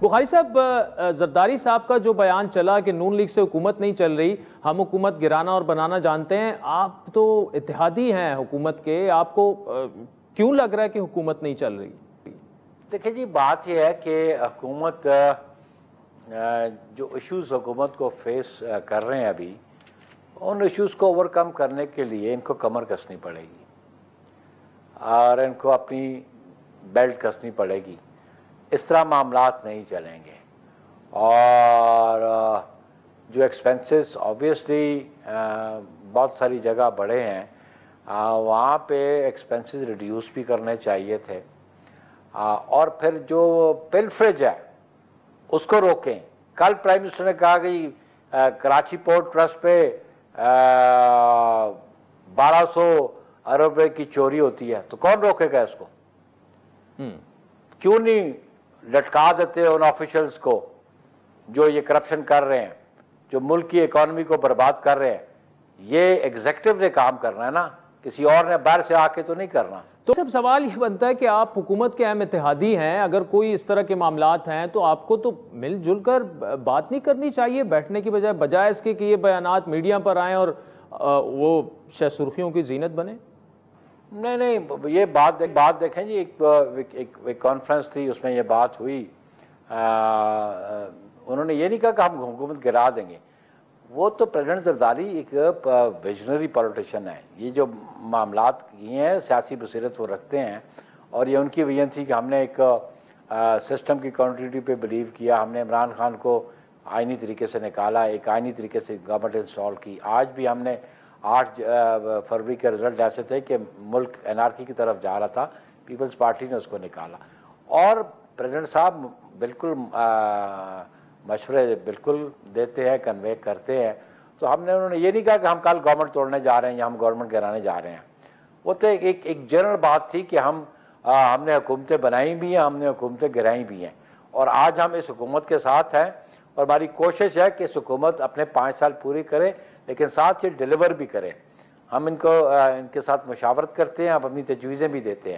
बुखारी साहब, जरदारी साहब का जो बयान चला कि नून लीग से हुकूमत नहीं चल रही, हम हुकूमत गिराना और बनाना जानते हैं, आप तो इत्तेहादी हैं हुकूमत के, आपको क्यों लग रहा है कि हुकूमत नहीं चल रही? देखिए जी, बात यह है कि हुकूमत जो इश्यूज़ हुकूमत को फेस कर रहे हैं अभी, उन इश्यूज़ को ओवरकम करने के लिए इनको कमर कसनी पड़ेगी और इनको अपनी बेल्ट कसनी पड़ेगी। इस तरह मामलात नहीं चलेंगे। और जो एक्सपेंसेस ऑब्वियसली बहुत सारी जगह बढ़े हैं, वहाँ पे एक्सपेंसेस रिड्यूस भी करने चाहिए थे। और फिर जो पिलफरेज है उसको रोकें। कल प्राइम मिनिस्टर ने कहा कि कराची पोर्ट ट्रस्ट पे 1200 अरब रुपए की चोरी होती है, तो कौन रोकेगा इसको? क्यों नहीं लटका देते उन ऑफिशियल्स को जो ये करप्शन कर रहे हैं, जो मुल्क की इकॉनमी को बर्बाद कर रहे हैं? ये एग्जीक्यूटिव ने काम करना है ना, किसी और ने बाहर से आके तो नहीं करना। तो सब सवाल ये बनता है कि आप हुकूमत के अहम इत्तेहादी हैं, अगर कोई इस तरह के मामलात हैं तो आपको तो मिलजुल कर बात नहीं करनी चाहिए, बैठने की बजाय इसके कि ये बयानात मीडिया पर आएँ और वो शायद सुर्खियों की जीनत बने? नहीं, ये बात देखें जी, एक कॉन्फ्रेंस थी, उसमें ये बात हुई। उन्होंने ये नहीं कहा कि हम हुकूमत गिरा देंगे। वो तो प्रेसिडेंट जरदारी एक विजनरी पॉलिटिशियन है। ये जो मामलात किए हैं, सियासी बसीरत वो रखते हैं, और ये उनकी विजन थी कि हमने एक सिस्टम की कॉन्टिन्यूटी पे बिलीव किया। हमने इमरान खान को आइनी तरीके से निकाला, एक आइनी तरीके से गवर्नमेंट इंस्टॉल की। आज भी हमने 8 फरवरी के रिजल्ट ऐसे थे कि मुल्क एनआरकी की तरफ जा रहा था, पीपल्स पार्टी ने उसको निकाला। और प्रेसिडेंट साहब बिल्कुल मशवरे बिल्कुल देते हैं, कन्वे करते हैं। तो उन्होंने ये नहीं कहा कि हम कल गवर्नमेंट तोड़ने जा रहे हैं या हम गवर्नमेंट गिराने जा रहे हैं। वो तो एक जनरल बात थी कि हमने हुकूमतें बनाई भी हैं, हमने हुकूमतें गिराई भी हैं, और आज हम इस हुकूमत के साथ हैं। और हमारी कोशिश है कि इस हुकूमत अपने 5 साल पूरी करे, लेकिन साथ ही डिलीवर भी करे। हम इनके साथ मुशावरत करते हैं, आप अपनी तजवीज़ें भी देते हैं।